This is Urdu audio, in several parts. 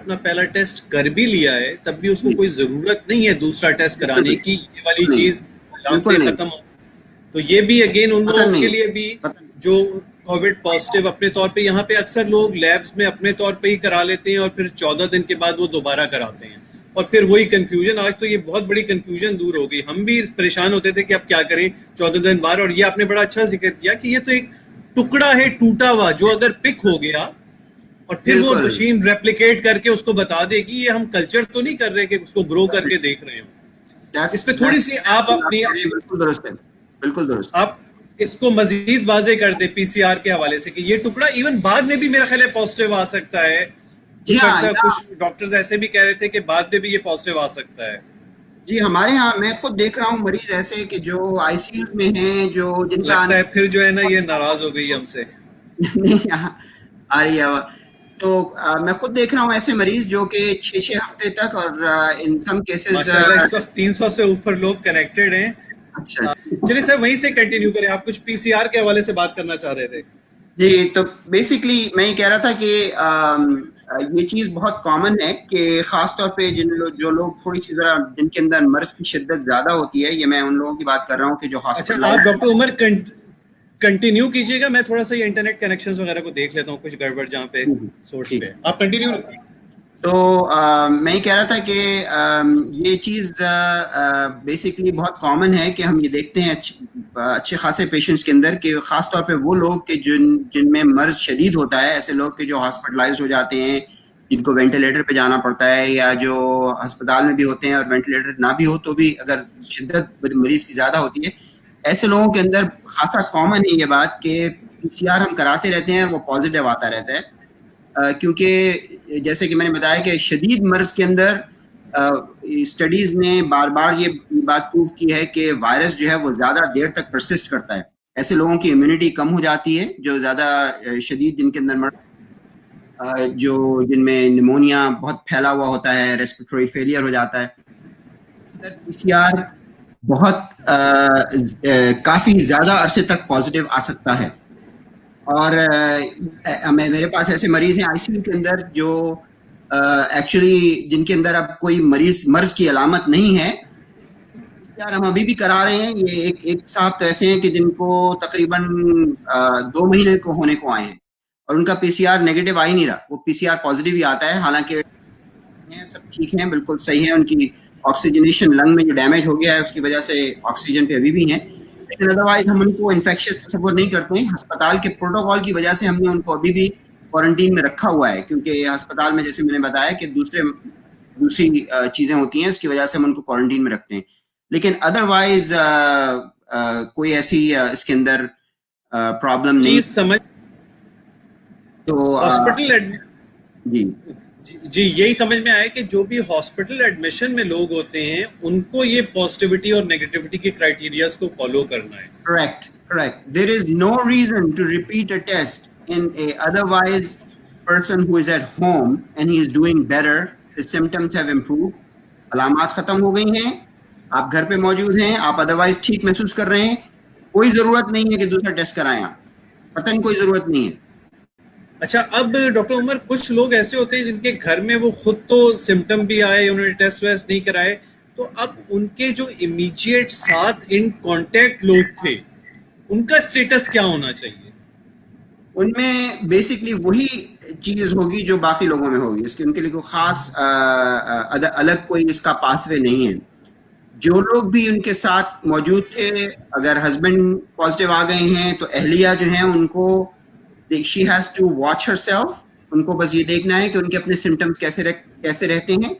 اپنا پہلا ٹیسٹ کر بھی لیا ہے تب بھی اس کو کوئی ضرورت نہیں ہے دوسرا ٹیسٹ کرانے کی، یہ والی چیز علامتیں ختم ہو. تو یہ بھی اگین ان لوگوں کے لیے بھی جو کووڈ پازیٹیو اپنے طور پہ، یہاں پہ اکثر لوگ لیبس میں اپنے طور پہ ہی کرا لیتے ہیں اور پھر 14 دن کے بعد وہ دوبارہ کراتے ہیں اور پھر وہی کنفیوژن. آج تو یہ بہت بڑی کنفیوژن دور ہو گئی. ہم بھی پریشان ہوتے تھے کہ اب کیا کریں 14 دن بعد. اور یہ آپ نے بڑا اچھا ذکر کیا کہ یہ تو ایک ٹکڑا ہے ٹوٹا ہوا، جو اگر پک ہو گیا اور پھر وہ مشین ریپلیکیٹ کر کے اس کو بتا دے گی. یہ ہم کلچر تو نہیں کر رہے کہ اس کو گرو کر کے دیکھ رہے ہوں. اس پہ تھوڑی سی آپ اپنی بالکل درست آپ اس کو مزید واضح کر دیں پی سی آر کے حوالے سے کہ یہ ٹکڑا ایون بعد میں بھی میرا خیال ہے پازیٹیو آ سکتا ہے. کچھ ڈاکٹرز ایسے بھی کہہ رہے تھے کہ بعد میں بھی یہ پازیٹیو آ سکتا ہے. جی ہمارے ہاں میں خود دیکھ رہا ہوں مریض ایسے کہ جو آئی سی یو میں ہیں، جو جن کا لگتا ہے پھر جو ہے نا یہ ناراض ہو گئی ہم سے نہیں آ رہی ہے. تو میں خود دیکھ رہا ہوں ایسے مریض جو کہ 6 ہفتے تک، اور ان سم کیسز اس وقت 300 سے اوپر لوگ کنیکٹڈ ہیں. اچھا چلیے سر وہیں سے کنٹینیو کریں. آپ کچھ پی سی آر کے حوالے سے بات کرنا چاہ رہے تھے. جی تو بیسکلی میں یہ کہہ رہا تھا کہ یہ چیز بہت کامن ہے کہ خاص طور پہ جو لوگ تھوڑی سی ذرا جن کے اندر مرض کی شدت زیادہ ہوتی ہے، یہ میں ان لوگوں کی بات کر رہا ہوں کہ جو اچھا ہاسپٹل. آپ ڈاکٹر عمر کنٹینیو کیجیے گا. میں تھوڑا سا یہ انٹرنیٹ کنیکشنز وغیرہ کو دیکھ لیتا ہوں کچھ گڑبڑ جہاں پہ سورس پہ. آپ کنٹینیو رکھیں. تو میں یہ کہہ رہا تھا کہ یہ چیز بیسکلی بہت کامن ہے کہ ہم یہ دیکھتے ہیں اچھے خاصے پیشنٹس کے اندر کہ خاص طور پہ وہ لوگ کہ جن میں مرض شدید ہوتا ہے، ایسے لوگ کہ جو ہاسپٹلائز ہو جاتے ہیں، جن کو وینٹیلیٹر پہ جانا پڑتا ہے، یا جو ہسپتال میں بھی ہوتے ہیں اور وینٹیلیٹر نہ بھی ہو تو بھی اگر شدت مریض کی زیادہ ہوتی ہے، ایسے لوگوں کے اندر خاصا کامن ہے یہ بات کہ پی سی آر ہم کراتے رہتے ہیں، وہ پازیٹیو آتا رہتا ہے. کیونکہ جیسے کہ میں نے بتایا کہ شدید مرض کے اندر اسٹڈیز نے بار بار یہ بات پروف کی ہے کہ وائرس جو ہے وہ زیادہ دیر تک پرسسٹ کرتا ہے. ایسے لوگوں کی امیونٹی کم ہو جاتی ہے جو زیادہ شدید، جن کے اندر جن میں نیمونیا بہت پھیلا ہوا ہوتا ہے، ریسپیریٹری فیلئر ہو جاتا ہے. پی سی آر بہت کافی زیادہ عرصے تک پازیٹیو آ سکتا ہے. اور میرے پاس ایسے مریض ہیں آئی سی یو کے اندر جو ایکچولی جن کے اندر اب کوئی مرض کی علامت نہیں ہے. یار ہم ابھی بھی کرا رہے ہیں. یہ ایک صاحب تو ایسے ہیں کہ جن کو تقریباً 2 مہینے کو ہونے کو آئے ہیں اور ان کا پی سی آر نیگیٹو آ ہی نہیں رہا. وہ پی سی آر پازیٹیو ہی آتا ہے، حالانکہ سب ٹھیک ہیں، بالکل صحیح ہیں. ان کی آکسیجنیشن لنگ میں جو ڈیمیج ہو گیا ہے اس کی وجہ سے آکسیجن پہ ابھی بھی ہیں، لیکن ادروائز ہم ان کو انفیکشس تصور نہیں کرتے ہیں. ہسپتال کے پروٹوکول کی وجہ سے ہم نے ان کو ابھی بھی کوارنٹین میں رکھا ہوا ہے، کیونکہ ہسپتال میں جیسے میں نے بتایا کہ دوسری چیزیں ہوتی ہیں، اس کی وجہ سے ہم ان کو کوارنٹین میں رکھتے ہیں. لیکن ادروائز کوئی ایسی اس کے اندر پرابلم نہیں. سمجھ تو ہاسپٹل جی یہی سمجھ میں آیا کہ جو بھی ہاسپٹل ایڈمیشن میں لوگ ہوتے ہیں ان کو یہ پازیٹیوٹی اور نیگیٹیوٹی کے کرائٹیریاز کو فالو کرنا ہے. Correct. There is no reason to repeat a test in a otherwise person who is at home and he is doing better. His symptoms have improved. علامات ختم ہو گئی ہیں، آپ گھر پہ موجود ہیں، آپ ادروائز ٹھیک محسوس کر رہے ہیں. کوئی ضرورت نہیں ہے کہ دوسرا ٹیسٹ کرائیں. آپ قطعاً کوئی ضرورت نہیں ہے. اچھا اب ڈاکٹر عمر کچھ لوگ ایسے ہوتے ہیں جن کے گھر میں وہ خود تو سمٹم بھی آئے، انہوں نے ٹیسٹ ویسٹ نہیں کرائے، تو اب ان کے جو امیجیٹ ساتھ ان کانٹیکٹ لوگ تھے ان کا اسٹیٹس کیا ہونا چاہیے؟ ان میں بیسکلی وہی چیز ہوگی جو باقی لوگوں میں ہوگی. اس کی ان کے لیے کوئی خاص الگ کوئی اس کا پاس وے نہیں ہے. جو لوگ بھی ان کے ساتھ موجود تھے، اگر ہسبینڈ پازیٹیو آ گئے ہیں تو اہلیہ جو ہیں ان کو she has to watch herself. ان کو بس یہ دیکھنا ہے کہ ان کے اپنے سمٹمس کیسے رہتے ہیں.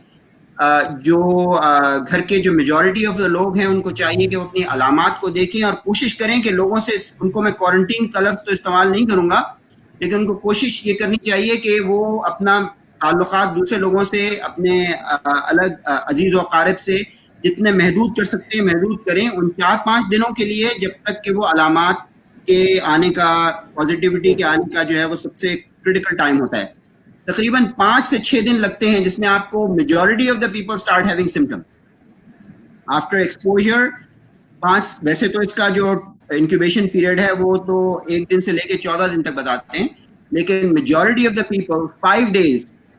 جو گھر کے جو میجورٹی آف دا لوگ ہیں ان کو چاہیے کہ وہ اپنی علامات کو دیکھیں اور کوشش کریں کہ لوگوں سے، ان کو میں کوارنٹین کا لفظ تو استعمال نہیں کروں گا، لیکن ان کو کوشش یہ کرنی چاہیے کہ وہ اپنا تعلقات دوسرے لوگوں سے، اپنے الگ عزیز و اقارب سے جتنے محدود کر سکتے ہیں محدود کریں. ان 4-5 دنوں کے لیے، جب تک کہ وہ علامات کے آنے کا، پازیٹیوٹی کے آنے کا جو ہے وہ سب سے کریٹیکل ٹائم ہوتا ہے. تقریباً 5 سے 6 دن لگتے ہیں جس میں آپ کو majority of the people start having symptom after exposure. 5 ویسے تو اس کا جو انکیوبیشن پیریڈ ہے وہ تو 1 دن سے لے کے 14 دن تک بتاتے ہیں، لیکن majority of the people 5 days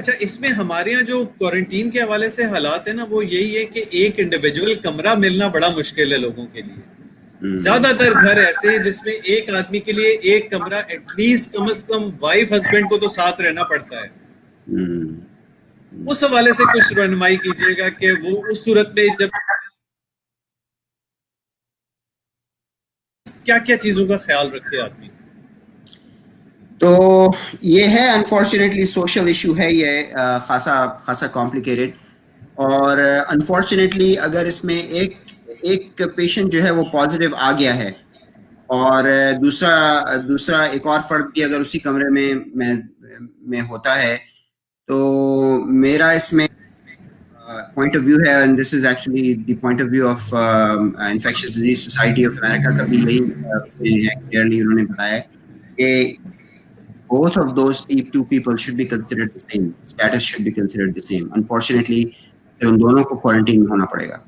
اچھا اس میں ہمارے یہاں جو کوارنٹین کے حوالے سے حالات ہیں نا وہ یہی ہے کہ ایک انڈیویجول کمرہ ملنا بڑا مشکل ہے لوگوں کے لیے. زیادہ تر گھر ایسے ہیں جس میں ایک آدمی کے لیے ایک کمرہ ایٹ لیسٹ کم از کم وائف ہسبینڈ کو تو ساتھ رہنا پڑتا ہے. اس حوالے سے کچھ رہنمائی کیجیے گا کہ وہ اس صورت میں جب کیا کیا چیزوں کا خیال رکھے آدمی. تو یہ ہے انفارچونیٹلی سوشل ایشو ہے یہ خاصا کمپلیکیٹڈ, اور انفارچونیٹلی اگر اس میں ایک پیشنٹ جو ہے وہ پازیٹیو آ گیا ہے اور دوسرا ایک اور فرد بھی اگر اسی کمرے میں ہوتا ہے تو میرا اس میں پوائنٹ آف ویو ہے, and this is actually the point of view of infectious disease society of America کا بھی یہی کلیئرلی انہوں نے بتایا کہ both of those two people should be considered the same, status should be considered the same. Unfortunately ان دونوں کو کوارنٹین میں ہونا پڑے گا.